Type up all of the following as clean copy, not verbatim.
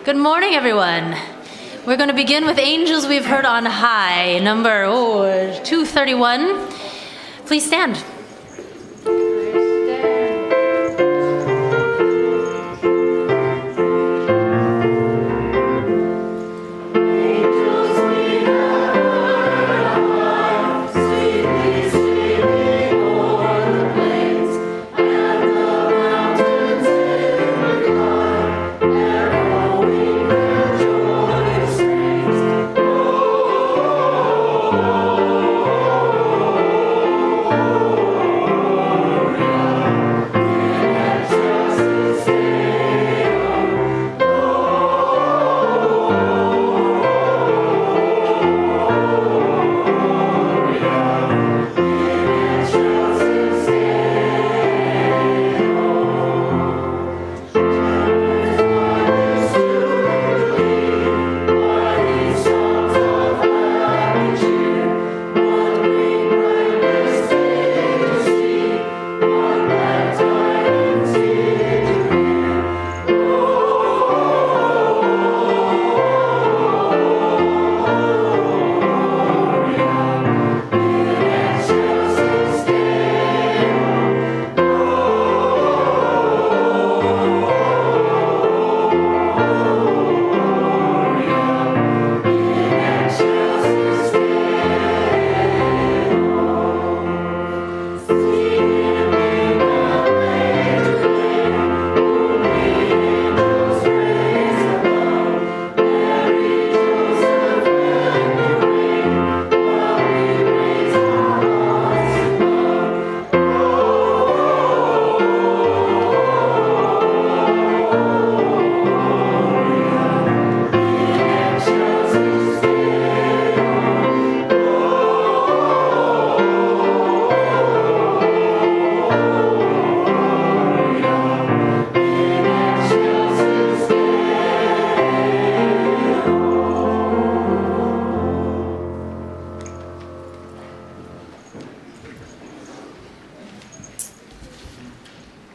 Good morning, everyone. We're going to begin with Angels We've Heard on High, number 231. Please stand.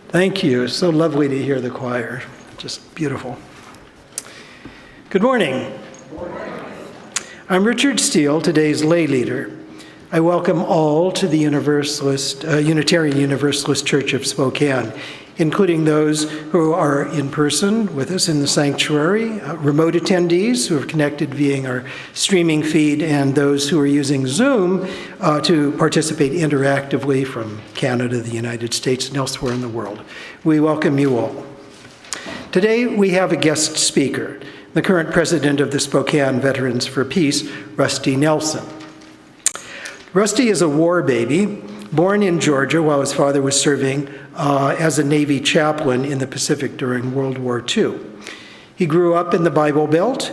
Thank you. It's so lovely to hear the choir. Just beautiful. Good morning. I'm Richard Steele, today's lay leader. I welcome all to the Unitarian Universalist Church of Spokane, including those who are in person with us in the sanctuary, remote attendees who are connected via our streaming feed, and those who are using Zoom to participate interactively from Canada, the United States, and elsewhere in the world. We welcome you all. Today we have a guest speaker, the current president of the Spokane Veterans for Peace, Rusty Nelson. Rusty is a war baby, born in Georgia while his father was serving as a Navy chaplain in the Pacific during World War II. He grew up in the Bible Belt,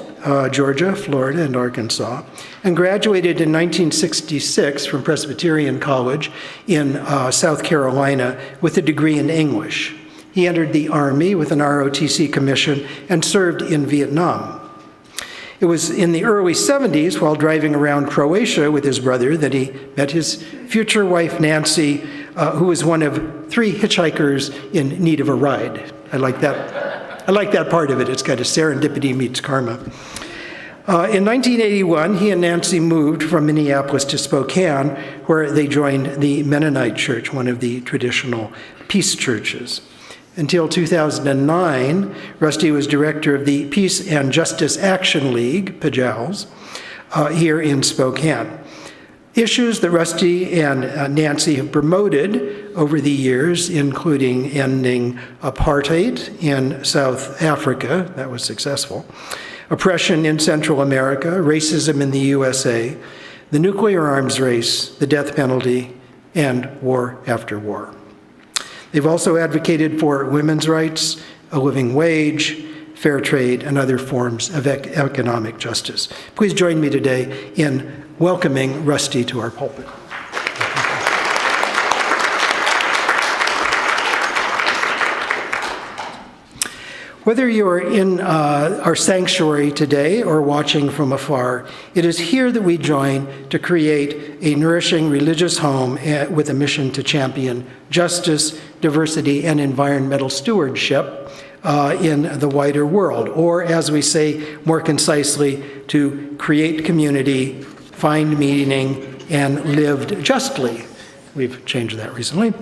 Georgia, Florida, and Arkansas, and graduated in 1966 from Presbyterian College in South Carolina with a degree in English. He entered the Army with an ROTC commission and served in Vietnam. It was in the early 70s, while driving around Croatia with his brother, that he met his future wife, Nancy, who was one of 3 hitchhikers in need of a ride. I like that part of it. It's kind of serendipity meets karma. In 1981, he and Nancy moved from Minneapolis to Spokane, where they joined the Mennonite Church, one of the traditional peace churches. Until 2009, Rusty was director of the Peace and Justice Action League, PJALS, here in Spokane. Issues that Rusty and Nancy have promoted over the years, including ending apartheid in South Africa, that was successful, oppression in Central America, racism in the USA, the nuclear arms race, the death penalty, and war after war. They've also advocated for women's rights, a living wage, fair trade, and other forms of economic justice. Please join me today in welcoming Rusty to our pulpit. Whether you're in our sanctuary today or watching from afar, it is here that we join to create a nourishing religious home with a mission to champion justice, diversity, and environmental stewardship in the wider world, or as we say more concisely, to create community, find meaning, and lived justly. We've changed that recently.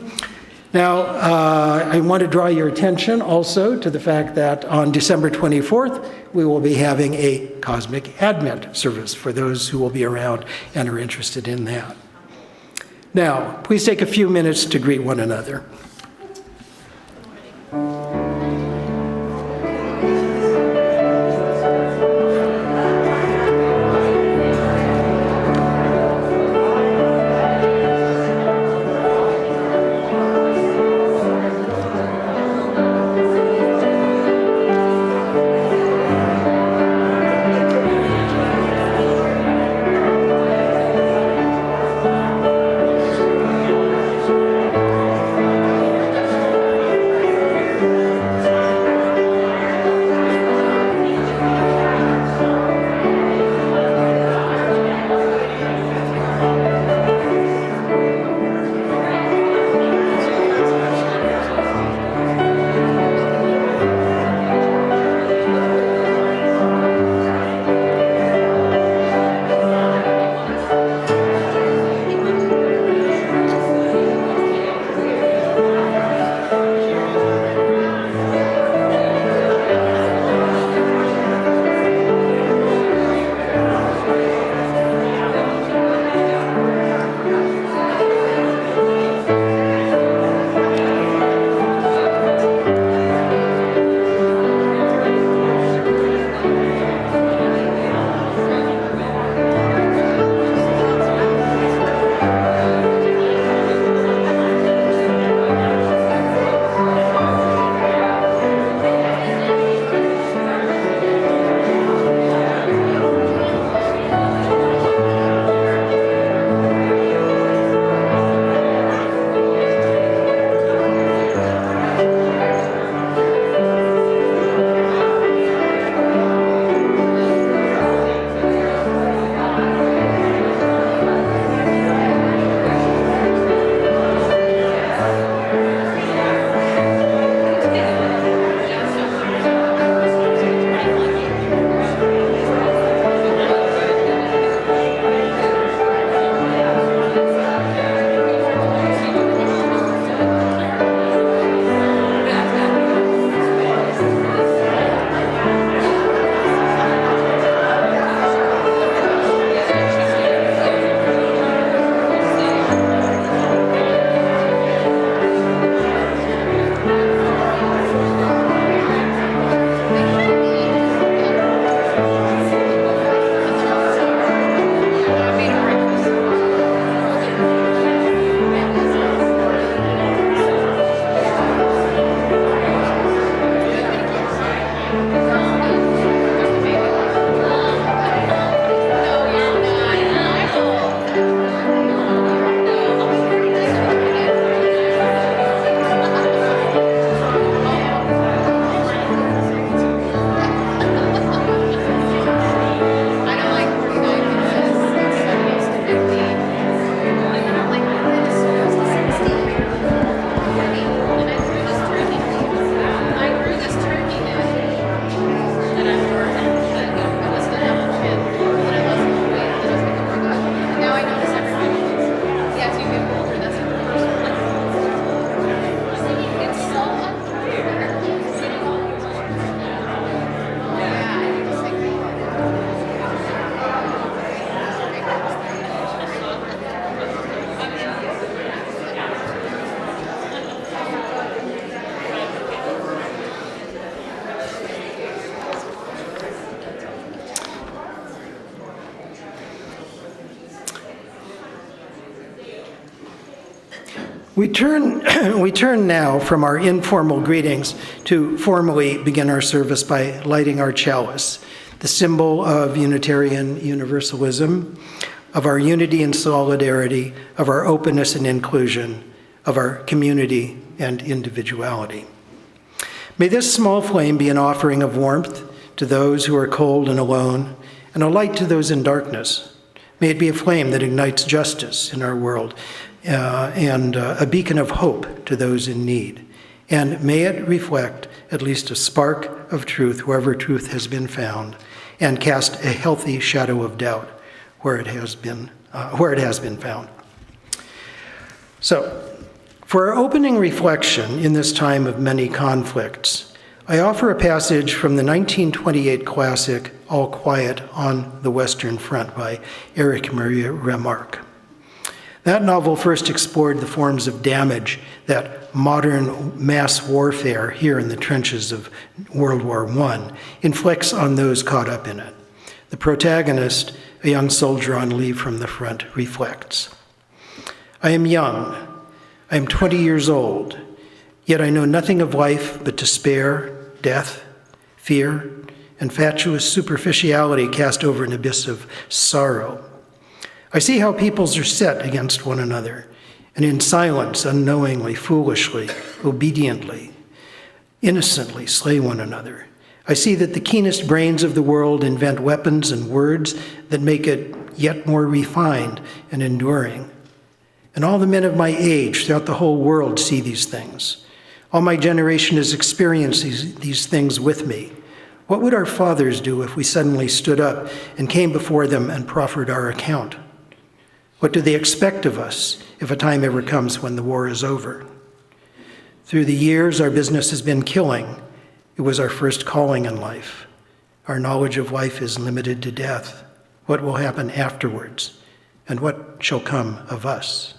Now, I want to draw your attention also to the fact that on December 24th, we will be having a Cosmic Advent service for those who will be around and are interested in that. Now, please take a few minutes to greet one another. We turn now from our informal greetings to formally begin our service by lighting our chalice, the symbol of Unitarian Universalism, of our unity and solidarity, of our openness and inclusion, of our community and individuality. May this small flame be an offering of warmth to those who are cold and alone, and a light to those in darkness. May it be a flame that ignites justice in our world, and a beacon of hope to those in need. and may it reflect at least a spark of truth wherever truth has been found, and cast a healthy shadow of doubt where it has been found. So, for our opening reflection in this time of many conflicts, I offer a passage from the 1928 classic All Quiet on the Western Front by Erich Maria Remarque. That novel first explored the forms of damage that modern mass warfare here in the trenches of World War I inflicts on those caught up in it. The protagonist, a young soldier on leave from the front, reflects. I am young. I am 20 years old, yet I know nothing of life but despair, death, fear, and fatuous superficiality cast over an abyss of sorrow. I see how peoples are set against one another, and in silence, unknowingly, foolishly, obediently, innocently slay one another. I see that the keenest brains of the world invent weapons and words that make it yet more refined and enduring. And all the men of my age throughout the whole world see these things. All my generation has experienced these things with me. What would our fathers do if we suddenly stood up and came before them and proffered our account? What do they expect of us if a time ever comes when the war is over? Through the years, our business has been killing. It was our first calling in life. Our knowledge of life is limited to death. What will happen afterwards? And what shall come of us?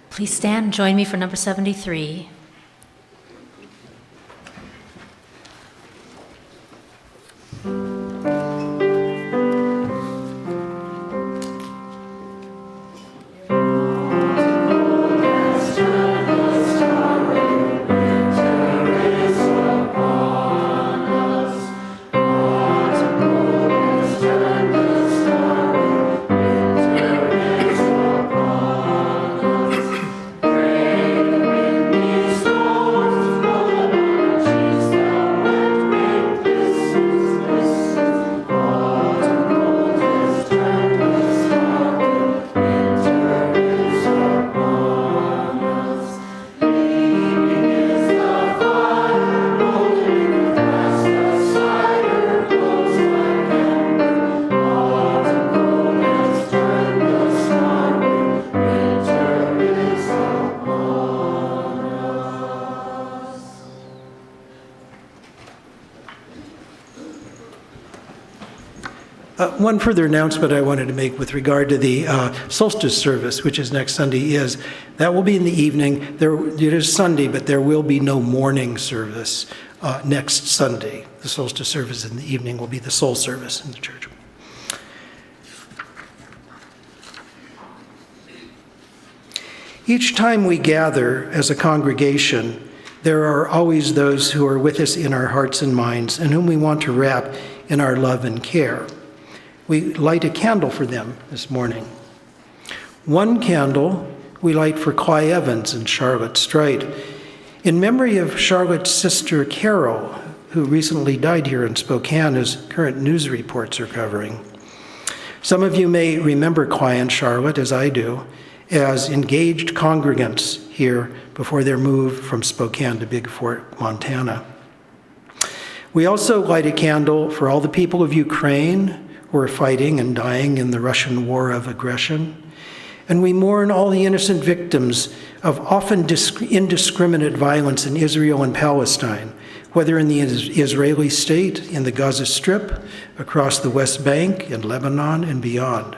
Please stand, join me for number 73. One further announcement I wanted to make with regard to the solstice service, which is next Sunday, is that will be in the evening. It is Sunday, but there will be no morning service next Sunday. The solstice service in the evening will be the soul service in the church. Each time we gather as a congregation, there are always those who are with us in our hearts and minds and whom we want to wrap in our love and care. We light a candle for them this morning. One candle we light for Clay Evans and Charlotte Strite, in memory of Charlotte's sister Carol, who recently died here in Spokane, as current news reports are covering. Some of you may remember Clay and Charlotte, as I do, as engaged congregants here before their move from Spokane to Big Fort, Montana. We also light a candle for all the people of Ukraine who are fighting and dying in the Russian war of aggression. And we mourn all the innocent victims of often indiscriminate violence in Israel and Palestine, whether in the Israeli state, in the Gaza Strip, across the West Bank, in Lebanon, and beyond.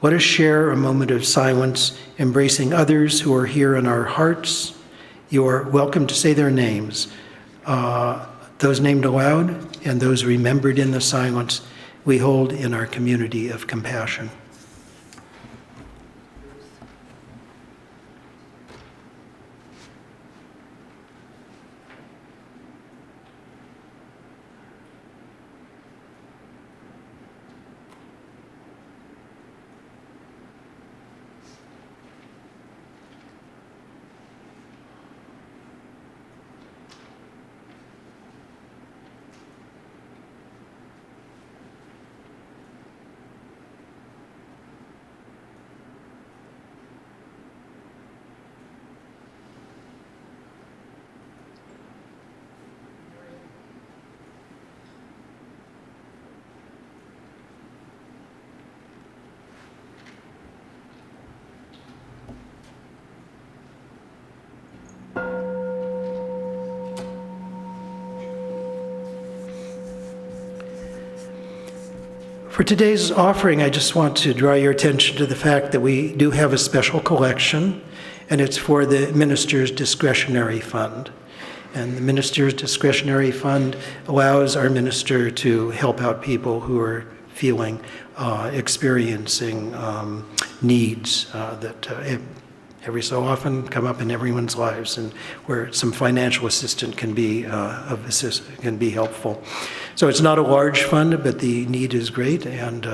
Let us share a moment of silence, embracing others who are here in our hearts. You are welcome to say their names, those named aloud and those remembered in the silence we hold in our community of compassion. For today's offering, I just want to draw your attention to the fact that we do have a special collection, and it's for the minister's discretionary fund. And the minister's discretionary fund allows our minister to help out people who are experiencing needs that every so often come up in everyone's lives, and where some financial assistance can be helpful. So it's not a large fund, but the need is great. And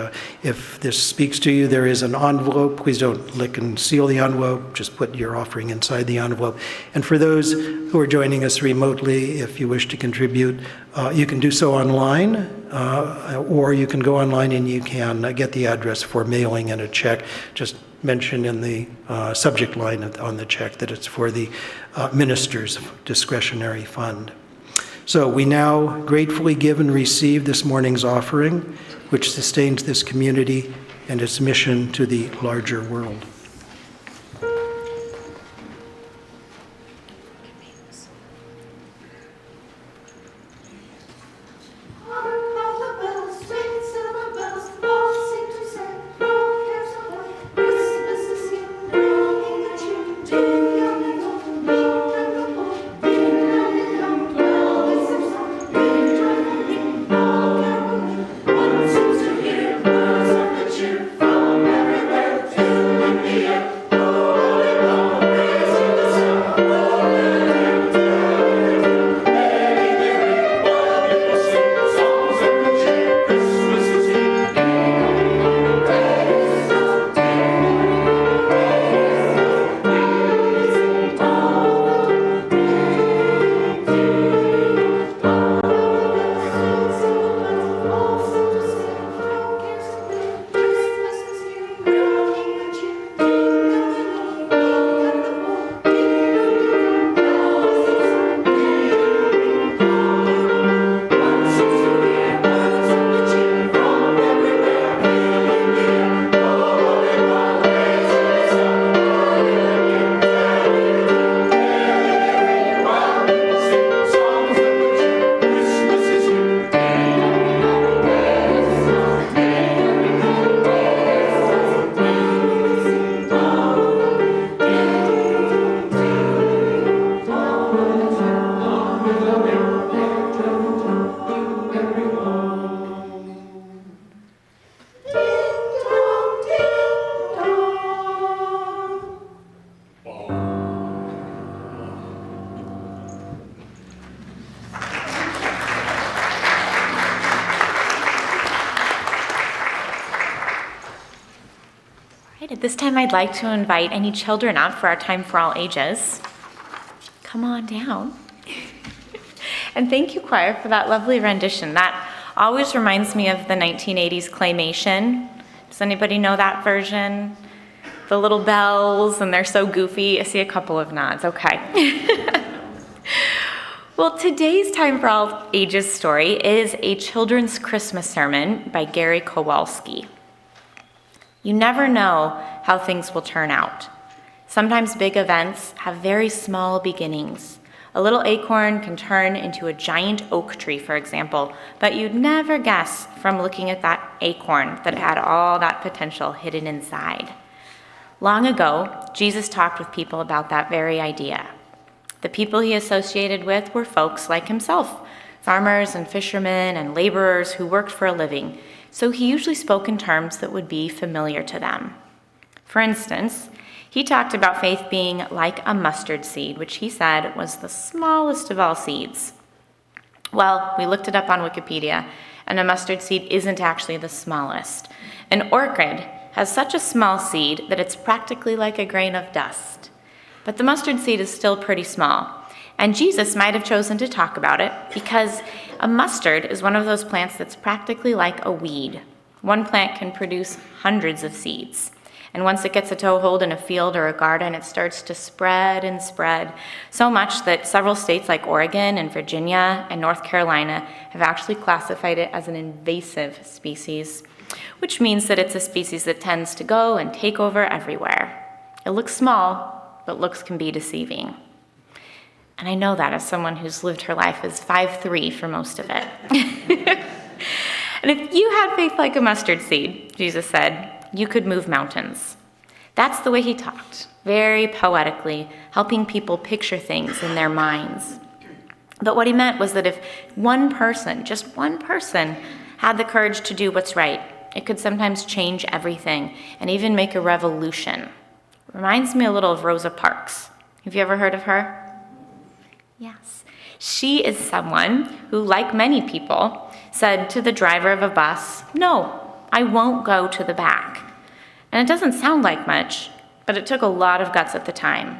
if this speaks to you, there is an envelope. Please don't lick and seal the envelope. Just put your offering inside the envelope. And for those who are joining us remotely, if you wish to contribute, you can do so online, or you can go online and you can get the address for mailing and a check. Just mention in the subject line on the check that it's for the minister's discretionary fund. So we now gratefully give and receive this morning's offering, which sustains this community and its mission to the larger world. At this time, I'd like to invite any children up for our time for all ages. Come on down. And thank you, choir, for that lovely rendition. That always reminds me of the 1980s claymation. Does anybody know that version? The little bells, and they're so goofy. I see a couple of nods. Okay. Well, today's Time for All Ages story is a children's Christmas sermon by Gary Kowalski. You never know how things will turn out. Sometimes big events have very small beginnings. A little acorn can turn into a giant oak tree, for example, but you'd never guess from looking at that acorn that it had all that potential hidden inside. Long ago, Jesus talked with people about that very idea. The people he associated with were folks like himself, farmers and fishermen and laborers who worked for a living, so he usually spoke in terms that would be familiar to them. For instance, he talked about faith being like a mustard seed, which he said was the smallest of all seeds. Well, we looked it up on Wikipedia, and a mustard seed isn't actually the smallest. An orchid has such a small seed that it's practically like a grain of dust. But the mustard seed is still pretty small. And Jesus might have chosen to talk about it because a mustard is one of those plants that's practically like a weed. One plant can produce hundreds of seeds. And once it gets a toehold in a field or a garden, it starts to spread and spread, so much that several states like Oregon and Virginia and North Carolina have actually classified it as an invasive species, which means that it's a species that tends to go and take over everywhere. It looks small, but looks can be deceiving. And I know that as someone who's lived her life as 5'3" for most of it. And if you had faith like a mustard seed, Jesus said, you could move mountains. That's the way he talked, very poetically, helping people picture things in their minds. But what he meant was that if one person, just one person, had the courage to do what's right, it could sometimes change everything and even make a revolution. Reminds me a little of Rosa Parks. Have you ever heard of her? Yes. She is someone who, like many people, said to the driver of a bus, "No, I won't go to the back." And it doesn't sound like much, but it took a lot of guts at the time.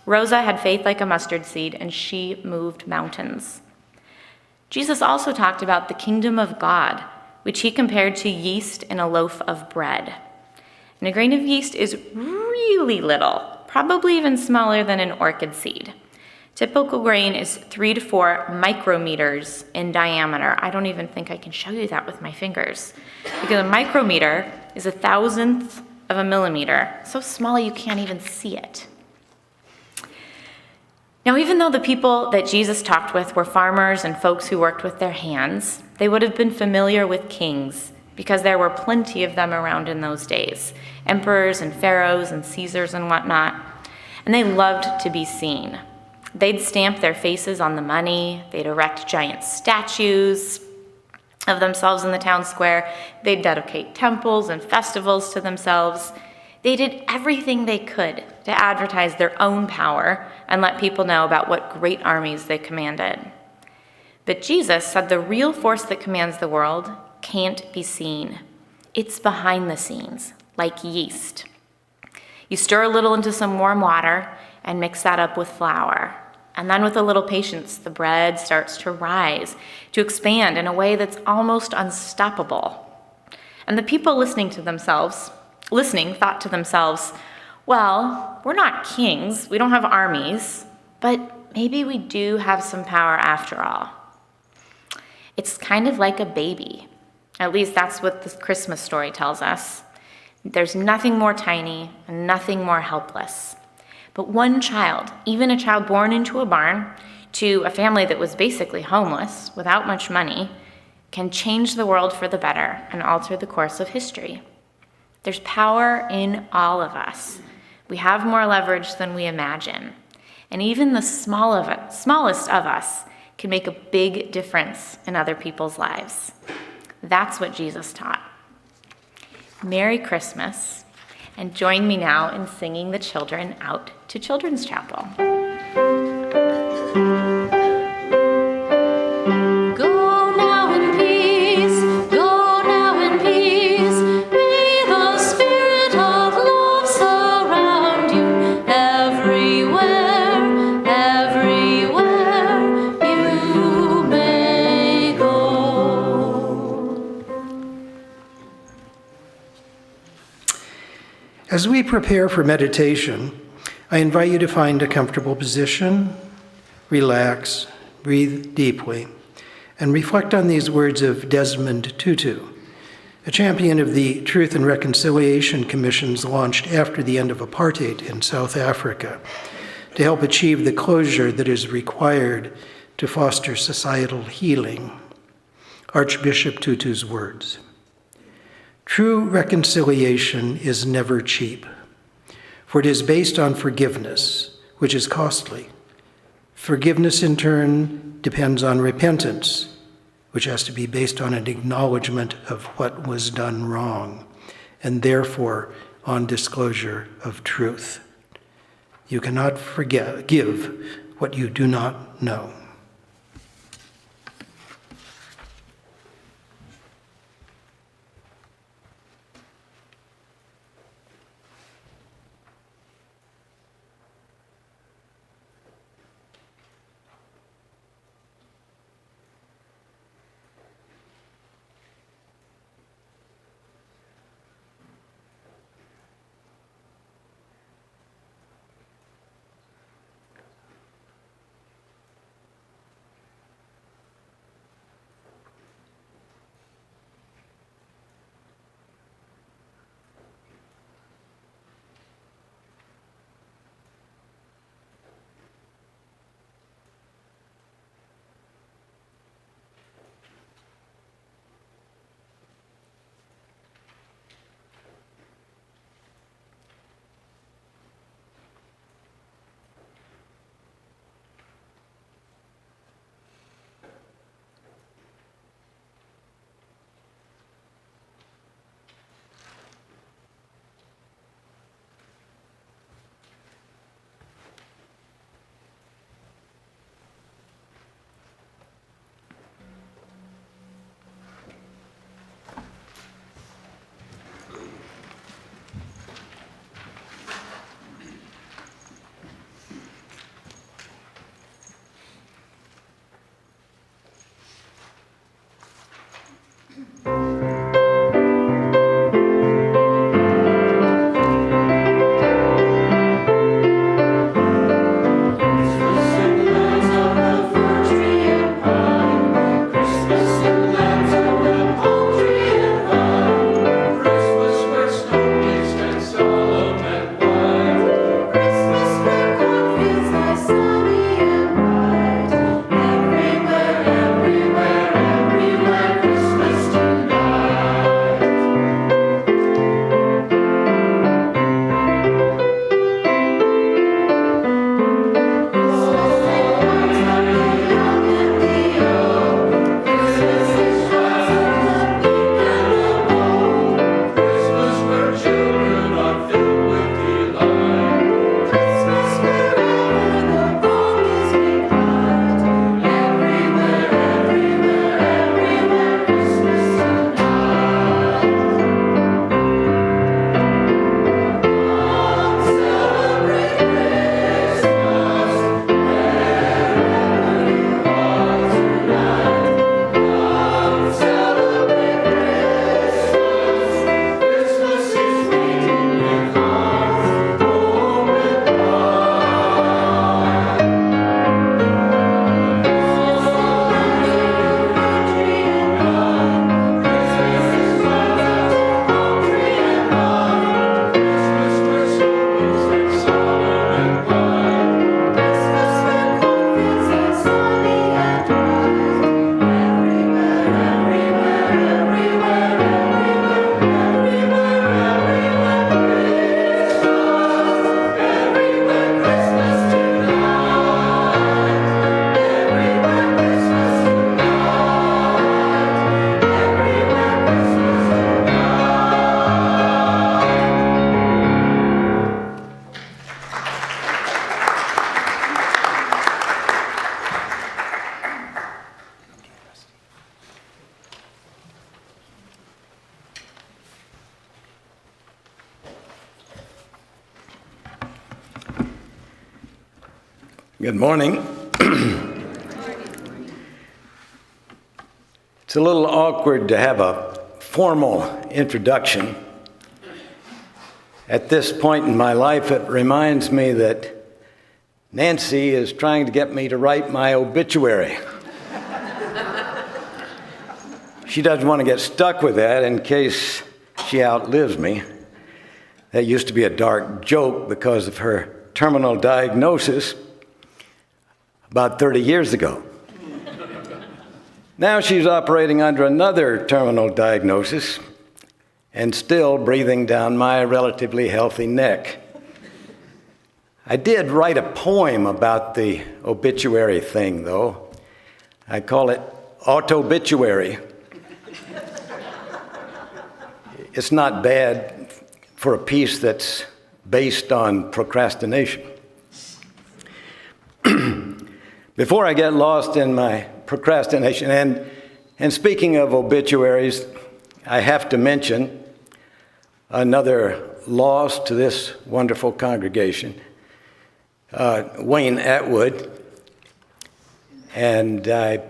Rosa had faith like a mustard seed, and she moved mountains. Jesus also talked about the kingdom of God, which he compared to yeast in a loaf of bread. And a grain of yeast is really little, probably even smaller than an orchid seed. Typical grain is 3 to 4 micrometers in diameter. I don't even think I can show you that with my fingers, because a micrometer is 1,000th of a millimeter, so small you can't even see it. Now, even though the people that Jesus talked with were farmers and folks who worked with their hands, they would have been familiar with kings because there were plenty of them around in those days, emperors and pharaohs and Caesars and whatnot, and they loved to be seen. They'd stamp their faces on the money, they'd erect giant statues of themselves in the town square, they'd dedicate temples and festivals to themselves. They did everything they could to advertise their own power and let people know about what great armies they commanded. But Jesus said the real force that commands the world can't be seen. It's behind the scenes, like yeast. You stir a little into some warm water and mix that up with flour. And then with a little patience, the bread starts to rise, to expand in a way that's almost unstoppable. And the people listening thought to themselves, well, we're not kings, we don't have armies, but maybe we do have some power after all. It's kind of like a baby. At least that's what the Christmas story tells us. There's nothing more tiny and nothing more helpless. But one child, even a child born into a barn, to a family that was basically homeless, without much money, can change the world for the better and alter the course of history. There's power in all of us. We have more leverage than we imagine. And even the smallest of us can make a big difference in other people's lives. That's what Jesus taught. Merry Christmas, and join me now in singing the children out to Children's Chapel. Go now in peace, go now in peace. May the spirit of love surround you everywhere, everywhere you may go. As we prepare for meditation, I invite you to find a comfortable position, relax, breathe deeply, and reflect on these words of Desmond Tutu, a champion of the Truth and Reconciliation Commissions launched after the end of apartheid in South Africa to help achieve the closure that is required to foster societal healing. Archbishop Tutu's words: "True reconciliation is never cheap, for it is based on forgiveness, which is costly. Forgiveness, in turn, depends on repentance, which has to be based on an acknowledgement of what was done wrong, and therefore on disclosure of truth. You cannot give what you do not know." Good morning. It's a little awkward to have a formal introduction. At this point in my life, it reminds me that Nancy is trying to get me to write my obituary. She doesn't want to get stuck with that in case she outlives me. That used to be a dark joke because of her terminal diagnosis about 30 years ago. Now she's operating under another terminal diagnosis and still breathing down my relatively healthy neck. I did write a poem about the obituary thing, though. I call it autobituary. It's not bad for a piece that's based on procrastination. Before I get lost in my procrastination, and speaking of obituaries, I have to mention another loss to this wonderful congregation, Wayne Atwood. And I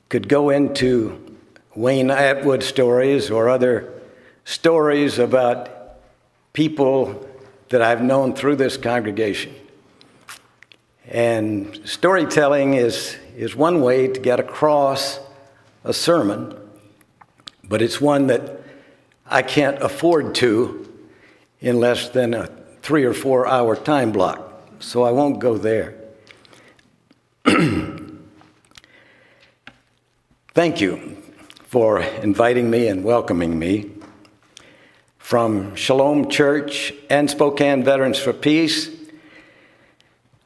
could go into Wayne Atwood stories or other stories about people that I've known through this congregation. And storytelling is one way to get across a sermon, but it's one that I can't afford to in less than a 3 or 4 hour time block, so I won't go there. Thank you for inviting me and welcoming me. From Shalom Church and Spokane Veterans for Peace,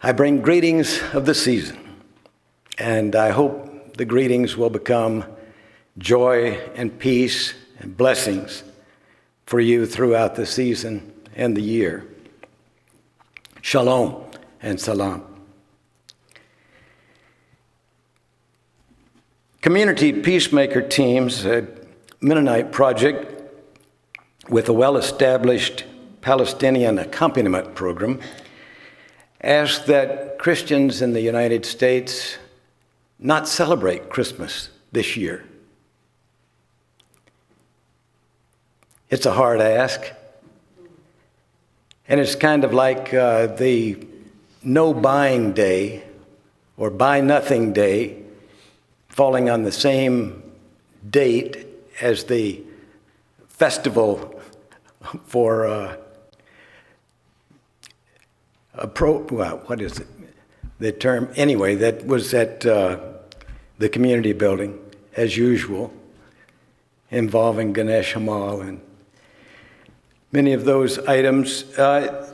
I bring greetings of the season, and I hope the greetings will become joy and peace and blessings for you throughout the season and the year. Shalom and salam. Community peacemaker teams, a Mennonite project with a well-established Palestinian accompaniment program, asked that Christians in the United States not celebrate Christmas this year. It's a hard ask, and it's kind of like the no buying day or buy nothing day falling on the same date as the festival for what is it? The term, anyway, that was at the community building, as usual, involving Ganesh Hamal and many of those items. That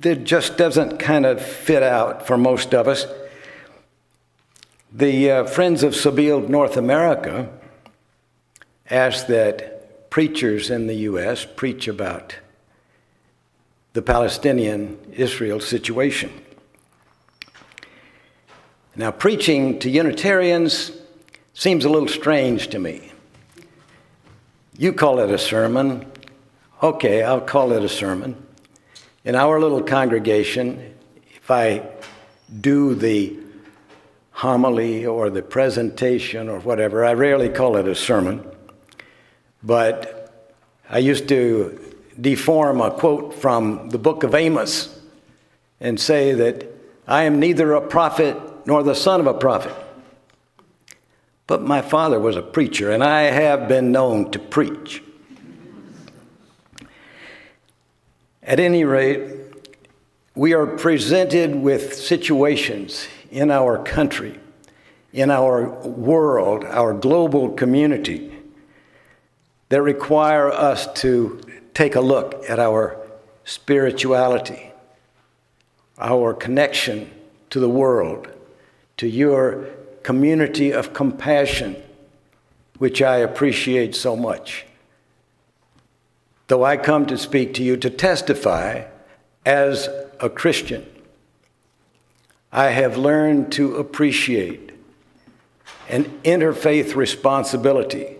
just doesn't kind of fit out for most of us. The Friends of Sabeel North America asked that preachers in the U.S. preach about the Palestinian-Israel situation. Now, preaching to Unitarians seems a little strange to me. You call it a sermon. Okay, I'll call it a sermon. In our little congregation, if I do the homily or the presentation or whatever, I rarely call it a sermon. But I used to deform a quote from the book of Amos and say that I am neither a prophet nor the son of a prophet. But my father was a preacher, and I have been known to preach. At any rate, we are presented with situations in our country, in our world, our global community, that require us to take a look at our spirituality, our connection to the world, to your community of compassion, which I appreciate so much. Though I come to speak to you to testify as a Christian, I have learned to appreciate an interfaith responsibility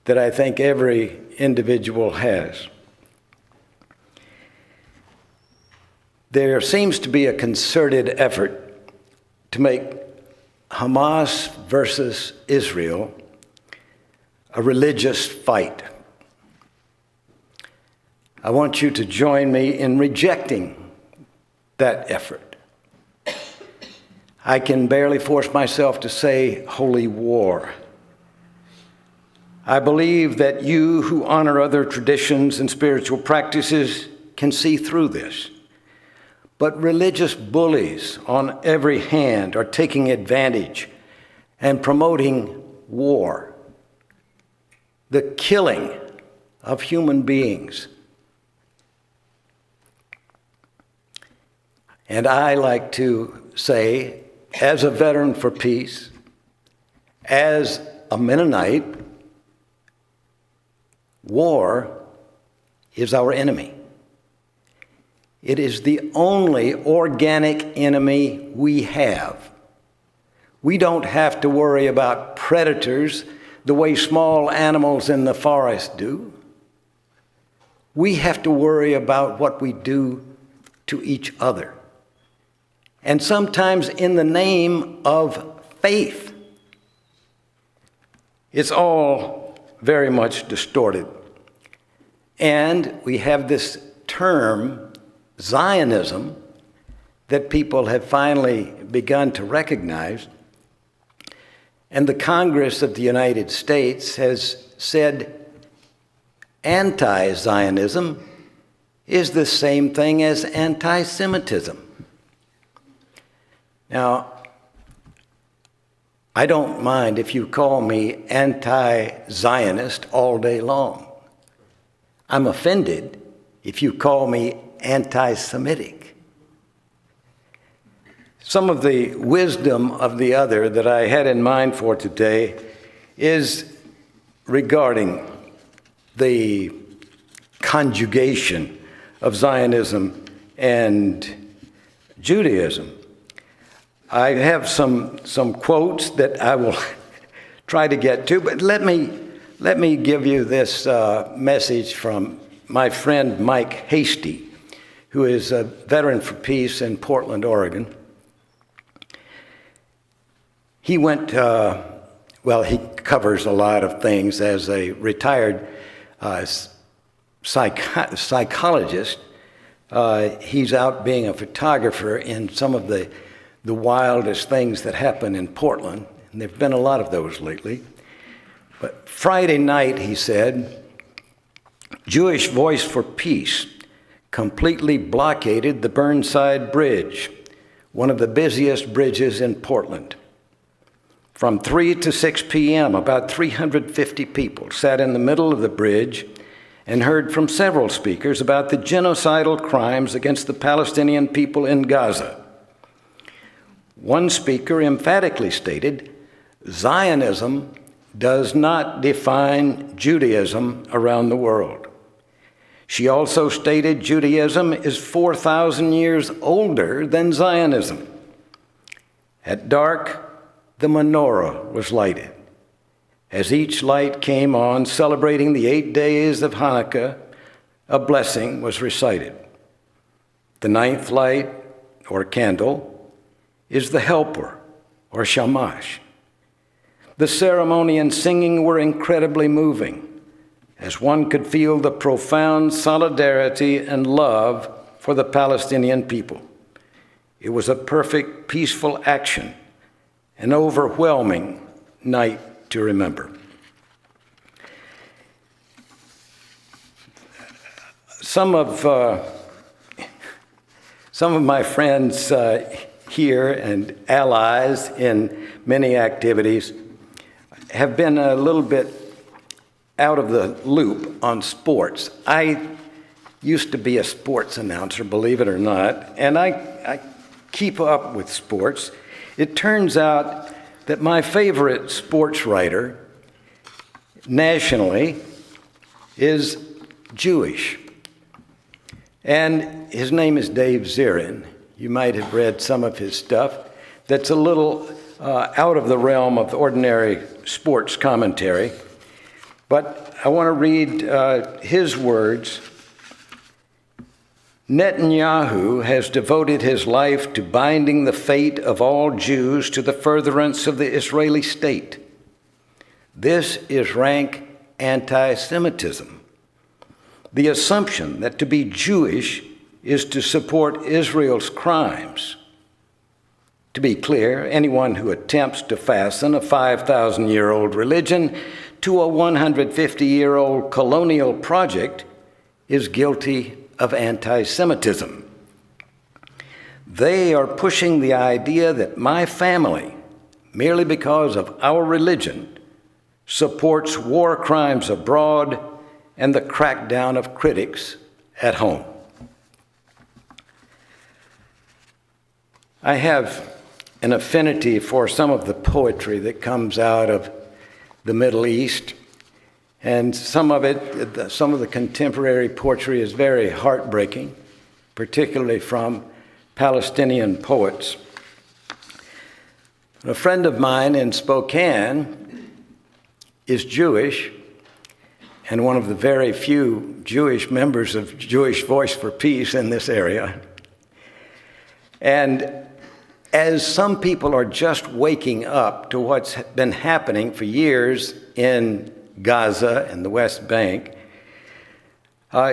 that I think every individual has. there seems to be a concerted effort to make Hamas versus Israel a religious fight. I want you to join me in rejecting that effort. I can barely force myself to say holy war. I believe that you who honor other traditions and spiritual practices can see through this. But religious bullies on every hand are taking advantage and promoting war, the killing of human beings. And I like to say, as a veteran for peace, as a Mennonite, war is our enemy. It is the only organic enemy we have. We don't have to worry about predators the way small animals in the forest do. We have to worry about what we do to each other. And sometimes in the name of faith. It's all very much distorted. And we have this term, Zionism, that people have finally begun to recognize. And the Congress of the United States has said anti-Zionism is the same thing as anti-Semitism. Now, I don't mind if you call me anti-Zionist all day long. I'm offended if you call me anti-Semitic. Some of the wisdom of the other that I had in mind for today is regarding the conjugation of Zionism and Judaism. I have some quotes that I will try to get to, but let me give you this message from my friend Mike Hasty, who is a veteran for peace in Portland, Oregon. He went, he covers a lot of things as a retired psychologist. He's out being a photographer in some of the wildest things that happen in Portland, and there have been a lot of those lately. But Friday night, he said, Jewish Voice for Peace completely blockaded the Burnside Bridge, one of the busiest bridges in Portland. From 3 to 6 p.m., about 350 people sat in the middle of the bridge and heard from several speakers about the genocidal crimes against the Palestinian people in Gaza. One speaker emphatically stated, Zionism does not define Judaism around the world. She also stated Judaism is 4,000 years older than Zionism. At dark, the menorah was lighted. As each light came on, celebrating the 8 days of Hanukkah, a blessing was recited. The 9th light, or candle, is the helper, or shamash. The ceremony and singing were incredibly moving, as one could feel the profound solidarity and love for the Palestinian people. It was a perfect, peaceful action, an overwhelming night to remember. Some of my friends here and allies in many activities have been a little bit out of the loop on sports. I used to be a sports announcer, believe it or not, and I keep up with sports. It turns out that my favorite sports writer nationally is Jewish, and his name is Dave Zirin. You might have read some of his stuff that's a little out of the realm of ordinary sports commentary. But I want to read his words Netanyahu has devoted his life to binding the fate of all Jews to the furtherance of the Israeli state. This is rank anti-Semitism. The assumption that to be Jewish is to support Israel's crimes. To be clear, anyone who attempts to fasten a 5,000-year-old religion to a 150-year-old colonial project is guilty of anti-Semitism. They are pushing the idea that my family, merely because of our religion, supports war crimes abroad and the crackdown of critics at home. I have an affinity for some of the poetry that comes out of the Middle East. And some of the contemporary poetry is very heartbreaking, particularly from Palestinian poets. A friend of mine in Spokane is Jewish, and one of the very few Jewish members of Jewish Voice for Peace in this area. And as some people are just waking up to what's been happening for years in Gaza and the West Bank,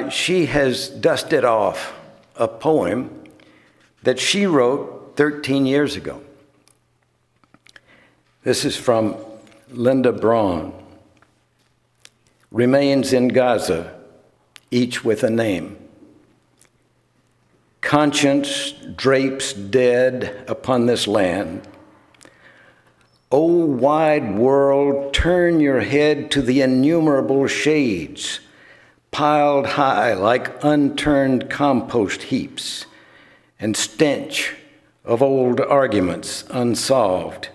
she has dusted off a poem that she wrote 13 years ago. This is from Linda Braun. Remains in Gaza, each with a name. Conscience drapes dead upon this land. O wide world, turn your head to the innumerable shades, piled high like unturned compost heaps, and stench of old arguments unsolved.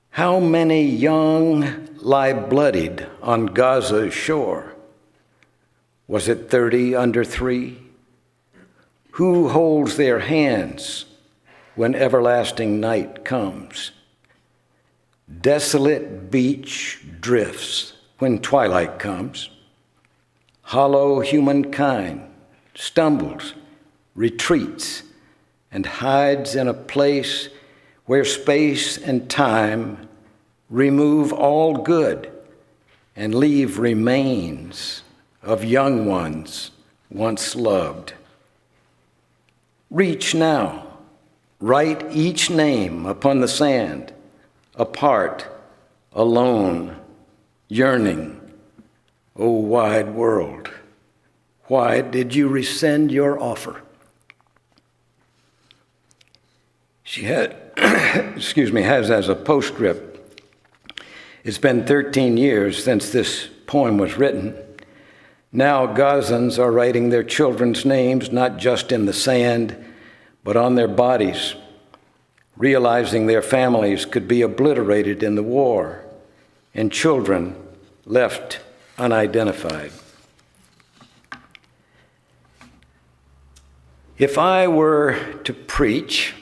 How many young lie bloodied on Gaza's shore? Was it 30 under 3? Who holds their hands when everlasting night comes? Desolate beach drifts when twilight comes. Hollow humankind stumbles, retreats, and hides in a place where space and time remove all good and leave remains of young ones once loved. Reach now, write each name upon the sand, apart, alone, yearning. O wide world, why did you rescind your offer? She had, has as a postscript, it's been 13 years since this poem was written. Now Gazans are writing their children's names not just in the sand, but on their bodies, realizing their families could be obliterated in the war and children left unidentified. If I were to preach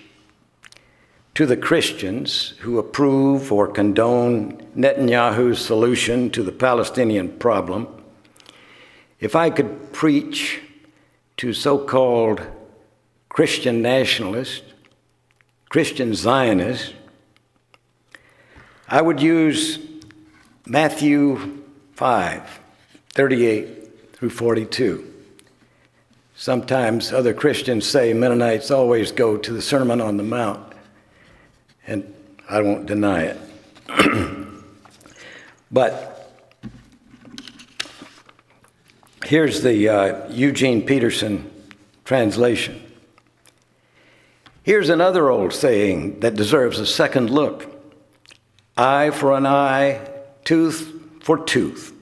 to the Christians who approve or condone Netanyahu's solution to the Palestinian problem, if I could preach to so-called Christian nationalists, Christian Zionists, I would use Matthew 5:38 through 42. Sometimes other Christians say Mennonites always go to the Sermon on the Mount, and I won't deny it. But here's the Eugene Peterson translation. Here's another old saying that deserves a second look. Eye for an eye, tooth for tooth.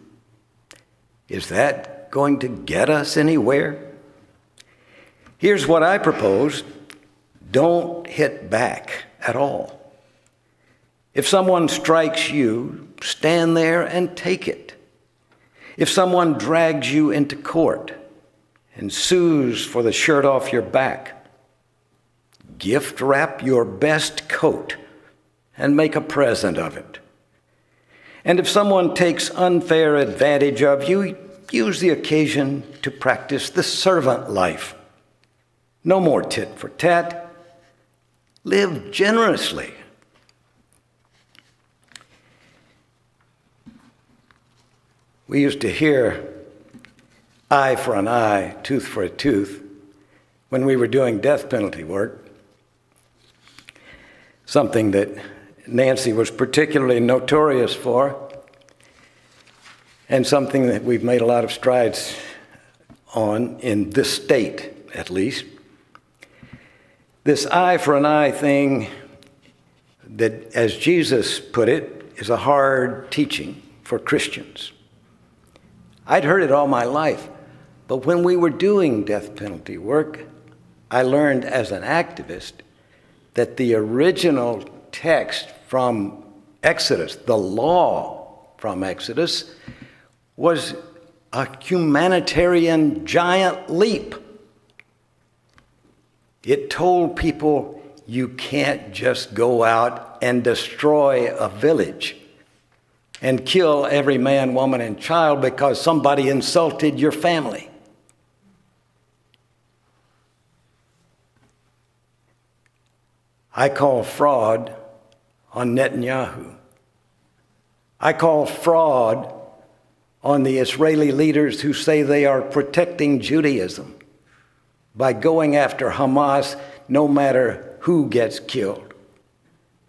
Is that going to get us anywhere? Here's what I propose. Don't hit back at all. If someone strikes you, stand there and take it. If someone drags you into court and sues for the shirt off your back, gift wrap your best coat and make a present of it. And if someone takes unfair advantage of you, use the occasion to practice the servant life. No more tit for tat. Live generously. We used to hear eye for an eye, tooth for a tooth when we were doing death penalty work, something that Nancy was particularly notorious for, and something that we've made a lot of strides on in this state, at least. This eye for an eye thing that, as Jesus put it, is a hard teaching for Christians. I'd heard it all my life, but when we were doing death penalty work, I learned as an activist that the original text from Exodus, the law from Exodus, was a humanitarian giant leap. It told people you can't just go out and destroy a village and kill every man, woman, and child because somebody insulted your family. I call fraud on Netanyahu. I call fraud on the Israeli leaders who say they are protecting Judaism by going after Hamas no matter who gets killed,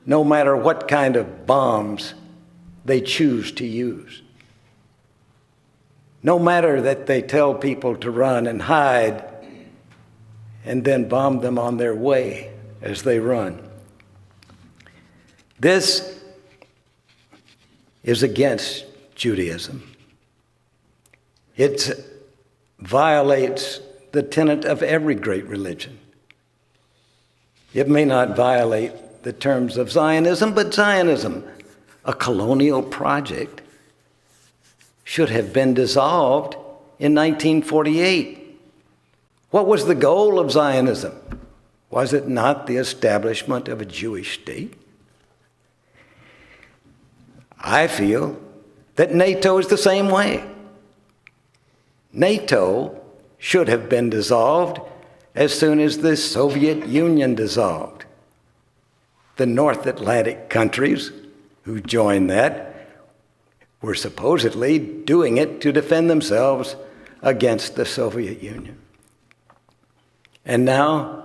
no matter what kind of bombs they choose to use, no matter that they tell people to run and hide and then bomb them on their way as they run. This is against Judaism. It violates the tenet of every great religion. It may not violate the terms of Zionism, but Zionism, a colonial project, should have been dissolved in 1948. What was the goal of Zionism? Was it not the establishment of a Jewish state? I feel that NATO is the same way. NATO should have been dissolved as soon as the Soviet Union dissolved. The North Atlantic countries who joined that were supposedly doing it to defend themselves against the Soviet Union. And now,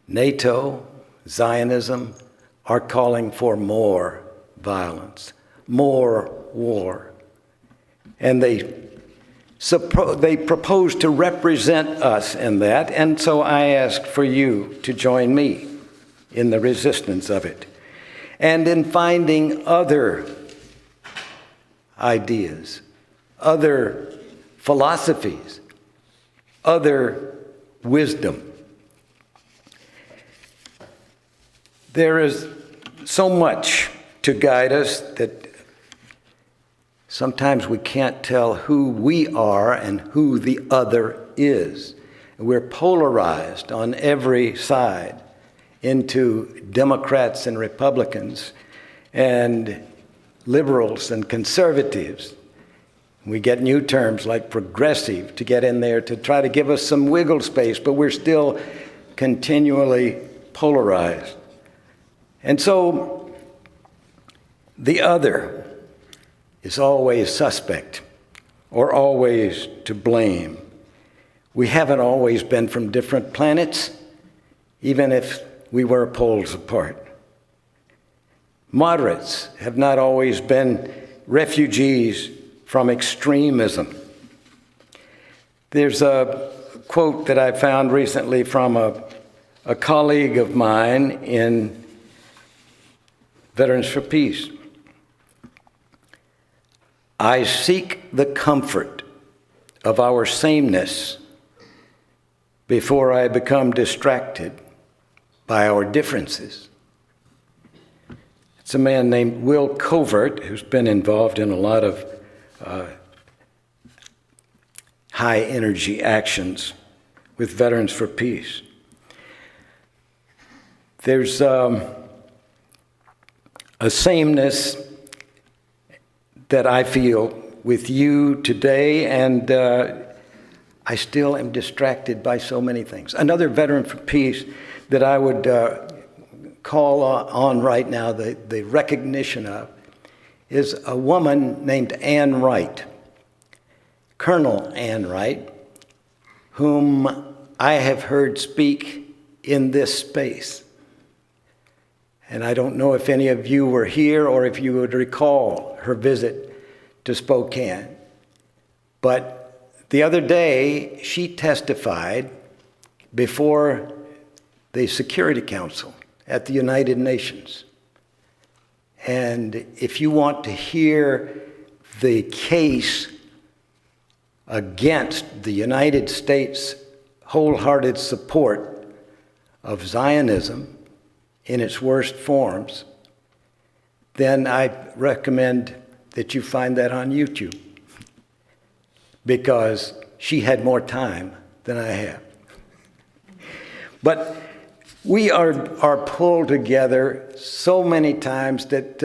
NATO, Zionism are calling for more violence, more war. And they propose to represent us in that, and so I ask for you to join me in the resistance of it and in finding other ideas, other philosophies, other wisdom. There is so much to guide us that sometimes we can't tell who we are and who the other is. We're polarized on every side into Democrats and Republicans and liberals and conservatives. We get new terms like progressive to get in there to try to give us some wiggle space, but we're still continually polarized. And so the other is always suspect or always to blame. We haven't always been from different planets, even if we were poles apart. Moderates have not always been refugees from extremism. There's a quote that I found recently from a colleague of mine in Veterans for Peace. I seek the comfort of our sameness before I become distracted by our differences. It's a man named Will Covert who's been involved in a lot of high energy actions with Veterans for Peace. There's a sameness that I feel with you today, and I still am distracted by so many things. Another veteran for peace that I would call on right now, the recognition of, is a woman named Ann Wright, Colonel Ann Wright, whom I have heard speak in this space. And I don't know if any of you were here or if you would recall her visit to Spokane. But the other day, she testified before the Security Council at the United Nations. And if you want to hear the case against the United States' wholehearted support of Zionism in its worst forms, then I recommend that you find that on YouTube, because she had more time than I have. But we are pulled together so many times that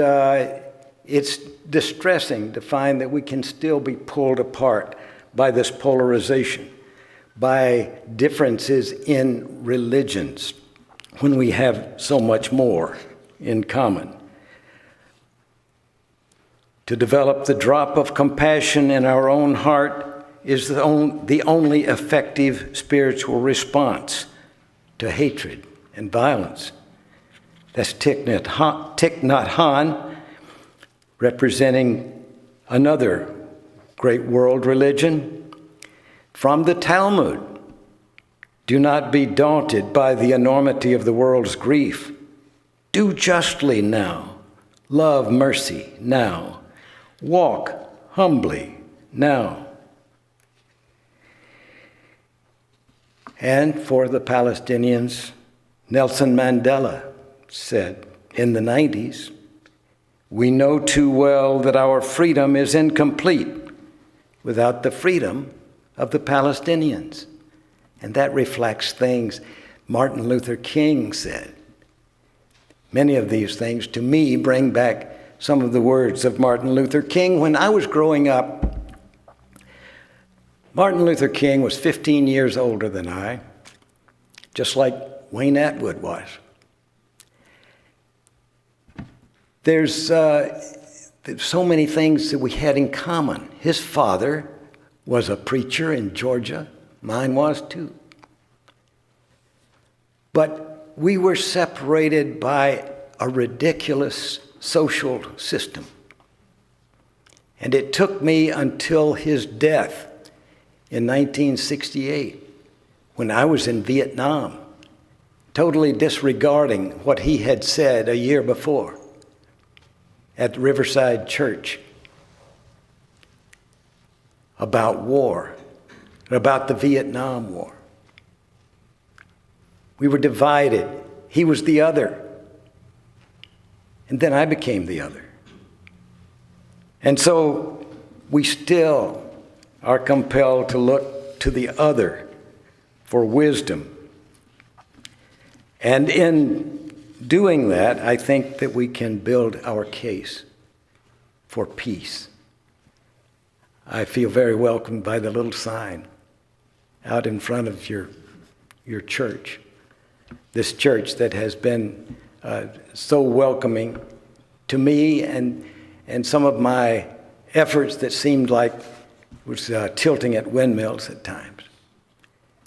it's distressing to find that we can still be pulled apart by this polarization, by differences in religions, when we have so much more in common. To develop the drop of compassion in our own heart is the only effective spiritual response to hatred and violence. That's Thich Nhat Hanh, representing another great world religion. From the Talmud, do not be daunted by the enormity of the world's grief. Do justly now. Love mercy now. Walk humbly now. And for the Palestinians, Nelson Mandela said in the 90s, we know too well that our freedom is incomplete without the freedom of the Palestinians. And that reflects things Martin Luther King said. Many of these things, to me, bring back some of the words of Martin Luther King. When I was growing up, Martin Luther King was 15 years older than I, just like Wayne Atwood was. There's so many things that we had in common. His father was a preacher in Georgia. Mine was too. But we were separated by a ridiculous social system. And it took me until his death in 1968, when I was in Vietnam, totally disregarding what he had said a year before at Riverside Church about war, about the Vietnam War. We were divided. He was the other. And then I became the other. And so we still are compelled to look to the other for wisdom. And in doing that, I think that we can build our case for peace. I feel very welcomed by the little sign out in front of your church. This church that has been so welcoming to me and some of my efforts that seemed like was tilting at windmills at times.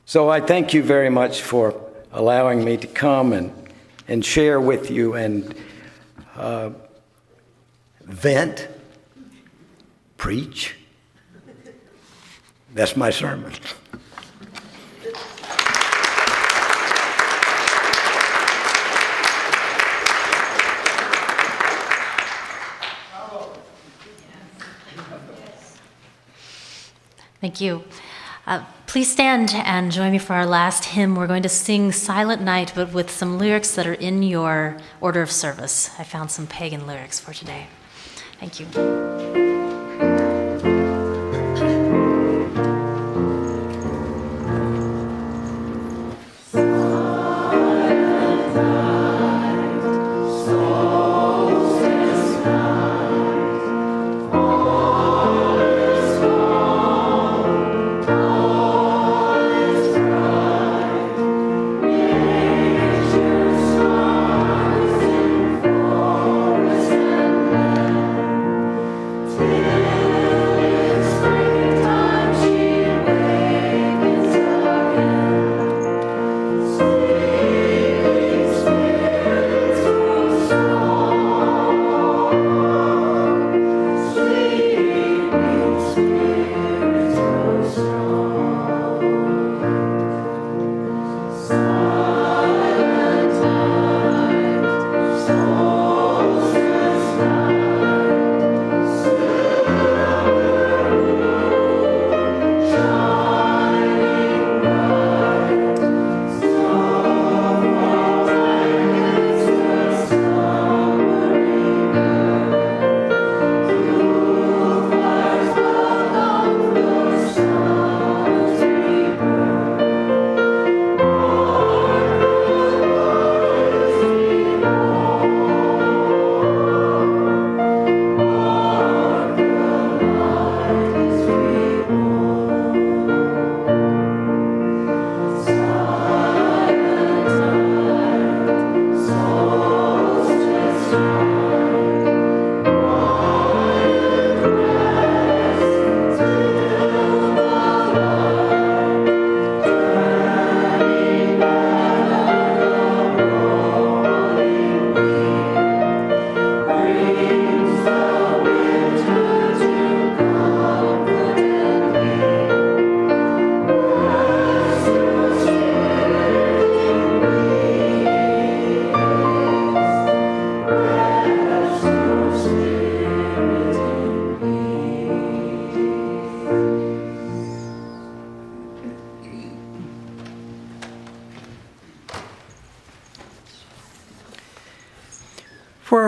So I thank you very much for allowing me to come and share with you and vent, preach. That's my sermon. Thank you. Please stand and join me for our last hymn. We're going to sing Silent Night, but with some lyrics that are in your order of service. I found some pagan lyrics for today. Thank you.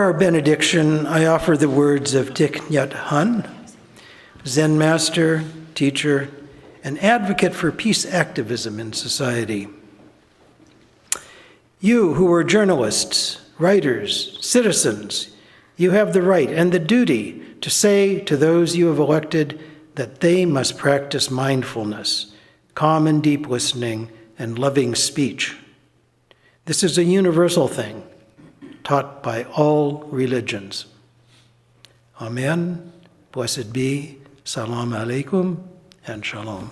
our benediction, I offer the words of Thich Nhat Hanh, Zen master, teacher, and advocate for peace activism in society. You who are journalists, writers, citizens, you have the right and the duty to say to those you have elected that they must practice mindfulness, calm and deep listening, and loving speech. This is a universal thing, taught by all religions. Amen. Blessed be. Salam alaikum and shalom.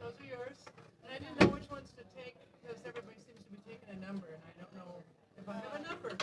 Those are yours. And I didn't know which ones to take because everybody seems to be taking a number, and I don't know if I have a number.